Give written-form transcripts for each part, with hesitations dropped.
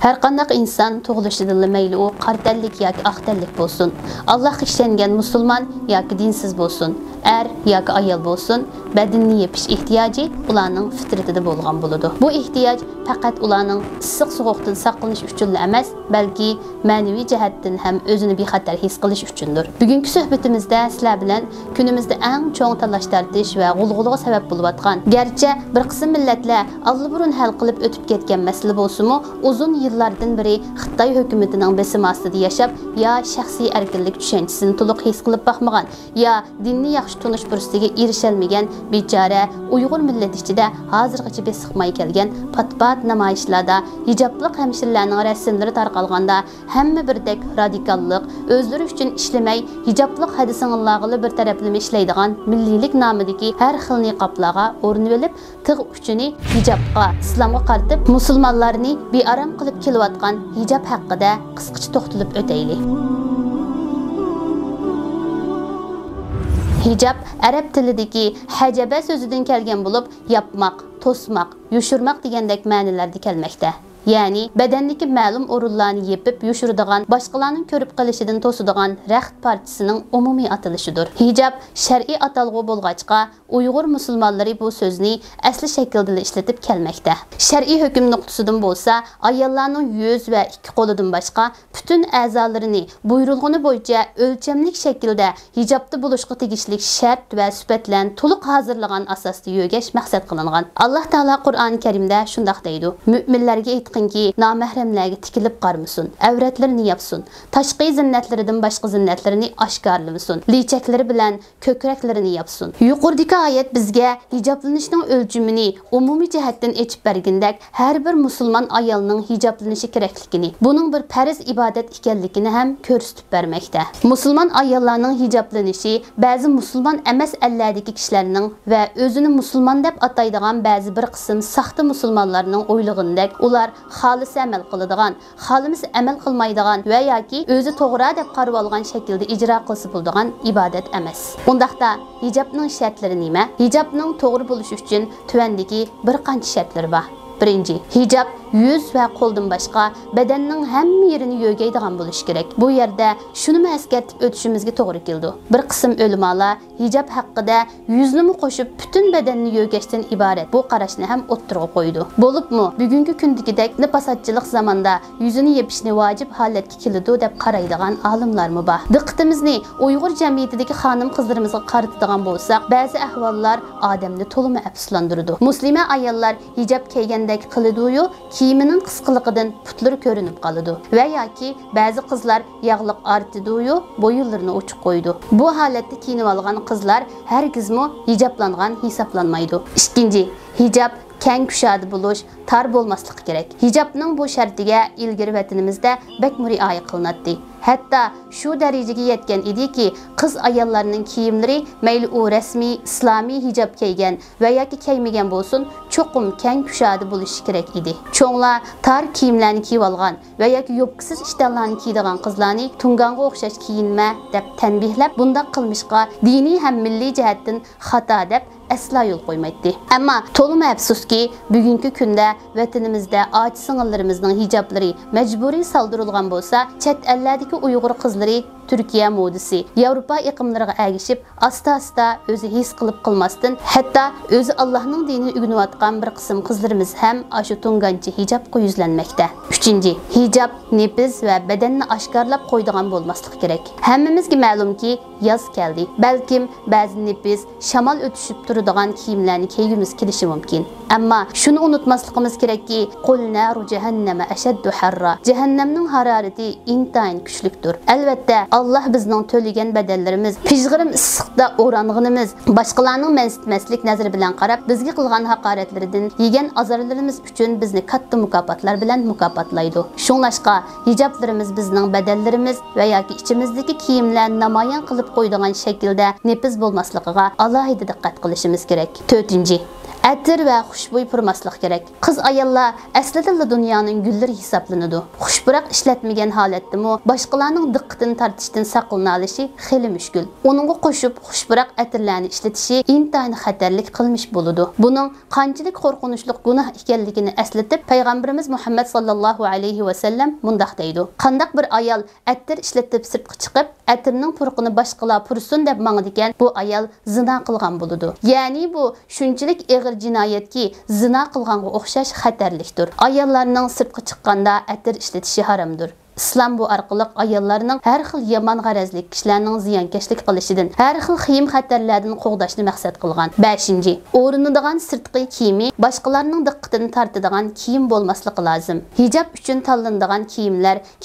Her qandaq insan tug'ilishida mayli u qartallik yoki aqtallik bo'lsin, Allohga ishongan musulmon yoki dinsiz bo'lsin, er yoki ayol bo'lsin, badanni yepish ehtiyoji ularning fitratida bo'lgan bo'ladi. Bu ehtiyoj faqat ularning issiq sovuqdan saqlanish uchun emas, balki ma'naviy jihatdan ham o'zini bexatar his qilish uchundir. Bugungi suhbatimizda sizlar bilan kunimizda eng cho'ng talash tartish va g'ulg'ulaga sabab bo'layotgan, garchi bir qism millatlar allburun hal qilib o'tib ketgan masala bo'lsa-mu, uzun yillardan beri Xitoy hukumatining besimi ostida yashab, ya shaxsiy erkinlik tushanchisini to'liq his qilib baxmagan, ya dinni yaxshi tunish fursatiga erishalmagan bechora Uyg'ur millati ichida hozirgacha besiqmay kelgan patpat namoyishlarda hijobliq hemşirelerning rasmlari tarqalganda hamma birdek radikallik, o'zlari uchun ishlamay hijobliq hadisinglarga bir taraflama ishlaydigan milliylik nomidagi har xil niqoblarga o'rnib olib, tig' uchini hijobga, islomga qaratib, musulmonlarni bearam qilib kelayotgan hijob haqida qisqacha to'xtalib o'taylik. Hijab arab tilidagi hajaba so'zidan kelgan bo'lib, yapmaq, to'smaq, yushurmaq degandek ma'nolarda kelmoqda. Ya'ni badanniki ma'lum o'rinlarni yepib yushiradigan, boshqalarning ko'rib qilishidan to'sadigan raxt partisining umumiy atilishidir. Hijab shar'iy atalg'u bo'lg'achqa, Uyg'ur musulmonlari bu so'zni asli shaklda ishlatib kelmoqda. Shar'iy hukm nuqtasidan bo'lsa, ayollarning yuz va ikki qo'lidan boshqa butun a'zolarini buyruqni bo'yicha o'lchamlik shaklda hijobda bo'lishga tegishli shart va sifatlarni to'liq hozirlagan asosda yo'gash maqsad qilingan. Alloh taolo Qur'oni Karimda shunday deydi: Mu'minlarga ki namahramlarga tikilib qarmasin, avratlarini yapsin, tashqi zinnatlaridan boshqa zinnatlarini oshkorlamasin, lichaklari bilan ko'kraklarini yapsin. Yuqoridagi oyat bizga hijoblanishning o'lchimini umumiy jihatdan aytib bergandek, har bir musulmon ayolning hijoblanishi kerakligini, buning bir farz ibodat ekanligini ham ko'rsatib bermoqda. Musulmon ayollarning hijoblanishi ba'zi musulmon emas allardagi kishilarning va o'zini musulmon deb ataydigan ba'zi bir qism saxta musulmonlarning o'ylig'indek, ular xolis amal qiladigan, xolimiz amal qilmaydigan va yoki o'zi to'g'ri deb qarab olgan shaklda ijro qilsa bo'ladigan ibodat emas. Undaqda hijobning shartlari nima? Hijobning to'g'ri bo'lishi uchun tuvandagi bir qancha shartlar bor. Birinchi, hijab yuz va qo'ldan boshqa badanning hamma yerini yo'gaydigan bo'lishi kerak. Bu yerda shuni eskartib o'tishimizga to'g'ri keldi. Bir qism ulamolar hijab haqida yuzni qo'shib butun badanni yo'gashdan iborat bu qarashni ham o'ttirg'a qo'ydi. Bo'libmi, bugungi kundagidek nafasatchilik zamonda yuzini yepishni vojib holatga keladi deb qaraydigan olimlarmi bor? Diqqatimizni Uyg'ur jamiyatidagi xonim qizlarimizga qaratadigan bo'lsak, ba'zi ahvollar odamni to'limi afsuslantiradi. Muslima ayollar hijab kiygandek qiladi-yu, kiyimining qisqaligidan putlar ko'rinib qoladi va yoki ba'zi qizlar yog'liq artidi-yu, bo'yinlarini ochib qo'ydi. Bu holatda kiyinib olgan qizlar hargizmi hijoblangan hisoblanmaydi. Ikkinchi, hijab keng kushadi bo'lish, tar bo'lmasligi kerak. Hijobning bu shartiga ilgari vatanimizda bakmi rioya qilinadi. Hatta shu darajaga yetgan ediki, qiz ayollarning kiyimlari mayli u rasmiy islomiy hijob kiygan va yoki kiymagan bo'lsin, cho'qim keng kushadi bo'lishi kerak edi. Cho'nglar tar kiyimlarni kiyib olgan va yoki yopqisiz ishtonlarni kiydigan qizlarni tunganga o'xshash kiyinma deb tanbihlab, bunday qilmishqa diniy ham milliy jihatdan xato deb asla yo'l qo'ymaydi. Ammo to'liq afsuski, bugungi kunda vatanimizda och sing'illarimizning hijoblari majburiy soldirilgan bo'lsa, chet ellardagi Uyg'ur qizlari Türkiye modisi, Yevropa iqimlariga ergishib, asta-asta o'zi his qilib qilmasdan, hatto o'zi Allohning dinini o'rganayotgan bir qism qizlarimiz ham ashu tunganchi hijobga yuzlanmoqda. 3. Hijab nepiz va badanni oshkorlab qo'ydigan bo'lmasligi kerak. Hammamizga ma'lumki, yoz keldi. Balkim ba'zi nepiz, shamol o'tishib turadigan kiyimlarni kiygimiz kelishi mumkin. Ammo shuni unutmasligimiz kerakki, qul naru jahannama ashaddu harra. Jahannamning harorati intayin kuchlikdir. Albatta Allah bizning to'lagan badallarimiz, pijg'irim issiqda o'rang'inimiz, boshqalarning mansitmaslik nazari bilan qarab, bizga qilgan haqoratlaridan yegan azorlarimiz uchun bizni katta mukofotlar bilan mukofotlaydi. Shunlashqa hijoblarimiz bizning badallarimiz va yoki ichimizdagi kiyimlar namoyon qilib qo'ydigan shaklda nepiz bo'lmasligiga alohida diqqat qilishimiz kerak. 4. Ətir və xuşboy purmaslik kerak. Qız ayollar aslida dunyoning gulları hisoblanadi. Xushbiroq ishlatmagan holatdami boshqalarning diqqatini tortishdan saqlana olishi xeli mushkul. Uningga qo'shib xushbiroq atirlarni ishlatishi intayin xatarlik qilmish bo'ladi. Buning qanchalik qo'rqinchli gunoh ekanligini eslatib, payg'ambarimiz Muhammad sallallohu alayhi va sallam mundaq deydi: Qandaq bir ayol atir ishlatib sirtqa chiqib, atirning purqini boshqalar pursun deb mangdigan, bu ayol zina qilgan bo'ladi. Ya'ni bu shunchalik og'ir jinoyatki, zina qilganga o'xshash xatarlikdir. Ayollarning sirtqa chiqqanda atir ishlatishi haramdir. İslam bu orqali ayollarning har xil yomon g'arazli kishilarning ziyonkashlik qilishidan, har xil xiyim xatarlardan qo'g'dashni maqsad qilgan. 5. O'rinadigan sirtqi kiyimi boshqalarning diqqatini tortadigan kiyim bo'lmasligi lozim. Hijab uchun tanlanadigan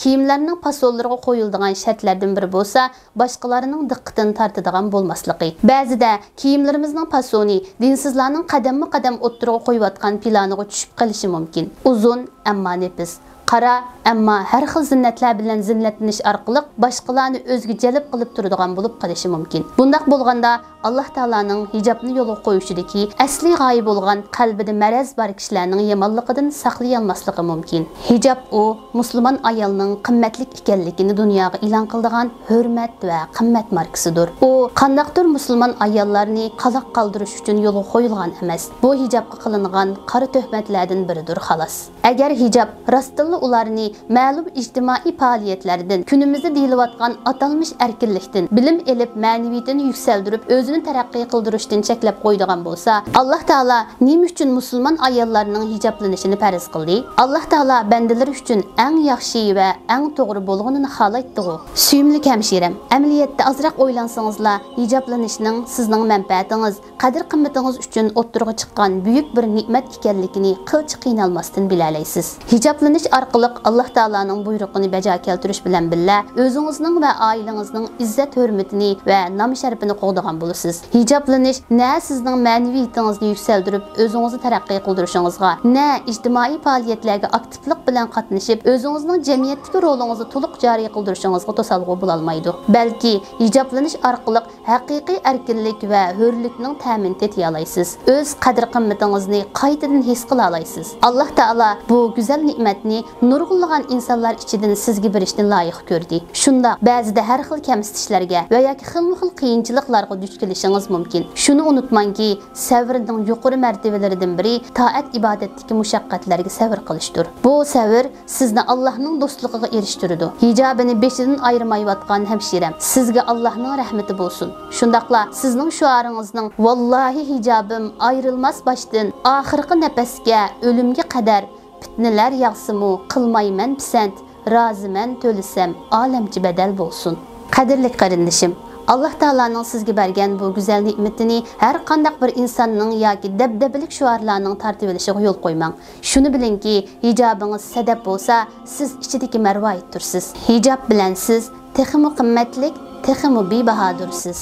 kiyimlarning pasollariga qo'yiladigan shartlardan biri bo'lsa, boshqalarning diqqatini tortadigan bo'lmasligi. Ba'zida kiyimlarimizning pasoni dinsizlarning qadamma-qadam o'ttiriga qo'yayotgan planiga tushib qolishi mumkin. Uzun ammo nefis, qara ammo har xil zinnatlar bilan zinnatlanish orqali boshqalarni o'ziga jalb qilib turadigan bo'lib qolishi mumkin. Bundaq bo'lganda Alloh taolaning hijobni yo'lga qo'yishidagi asli g'oya bo'lgan qalbida maraz bor kishilarning yomonligidan saqlay olmasligi mumkin. Hijob u musulmon ayolning qimmatli ekanligini dunyoga e'lon qiladigan hurmat va qimmat markasidir. U qandaqdir musulmon ayollarni qaloq qoldirish uchun yo'lga qo'yilgan emas. Bu hijobga qilingan qora tuhmatlardan biridir xolos. Agar hijob rostilla ularni ma'lum ijtimoiy faoliyatlardan, kunimizda deyilayotgan atalmış erkinlikdan, bilim elib ma'naviyatini yuksaltirib, o'zini taraqqiy qildirishdan cheklab qo'ydigan bo'lsa, Alloh taolo nima uchun musulmon ayollarning hijoblanishini farz qildi? Alloh taolo bandalar uchun eng yaxshi va eng to'g'ri bo'lganini xohlaydi. Suyimli hamshiram, amaliyotda ozroq o'ylansangizlar, hijoblanishning sizning manfaatingiz, qadr-qimmatingiz uchun o'ttirg'a chiqqan buyuk bir ne'mat ekanligini qilchi qiynalmasdan bilalaysiz. Hijoblanish orqali Alloh taolaning buyrug'ini bajo keltirish bilan birga o'zingizning va oilangizning izzat hurmatini va nom sharafini qo'g'dagan bo'lasiz. Hijoblanish na sizning ma'naviyatingizni yuksaltirib, o'zingizni taraqqiy qildirishingizga, na ijtimoiy faoliyatlarga aktivlik bilan qatnashib, o'zingizning jamiyatdagi rolingizni to'liq joriy qildirishingizga to'salg'u bo'la olmaydi. Balki hijoblanish orqali haqiqiy erkinlik va hurlikning ta'min etiy olasiz. O'z qadr-qimmatingizni qaytadan his qila olasiz. Alloh taolo bu go'zal ne'matni nurg'unlagan insonlar ichidan sizga berishni loyiq ko'rdi. Shunda ba'zida har xil kamsitishlarga va yoki xilma-xil qiyinchiliklarga duch kelishingiz mumkin. Shuni unutmangki, sabrning yuqori martabalaridan biri toat ibodatdagi mushaqqatlarga sabr qilishdir. Bu sabr sizni Allohning do'stligiga erishtiradi. Hijobini beshidan ayirmayotgan hamshiram, sizga Allohning rahmati bo'lsin. Shundaqla sizning shuaringizning "Vallahi hijobim ayrilmas boshdan oxirgi nafasga, o'limga qadar fitneler yağsımı, qılmayman pisand, raziman to'lisam, olamchi badal bo'lsin." Qadrli qarindishim, Alloh taolaning sizga bergan bu go'zal ne'matini har qanday bir insonning yoki dabdabalik shuarlarning tartib olishiga yo'l qo'ymang. Shuni bilingki, hijobingiz sadab bo'lsa, siz ichidagi marvoyatdirsiz. Hijob bilan siz texmi qimmatlik, texmi bebahodursiz.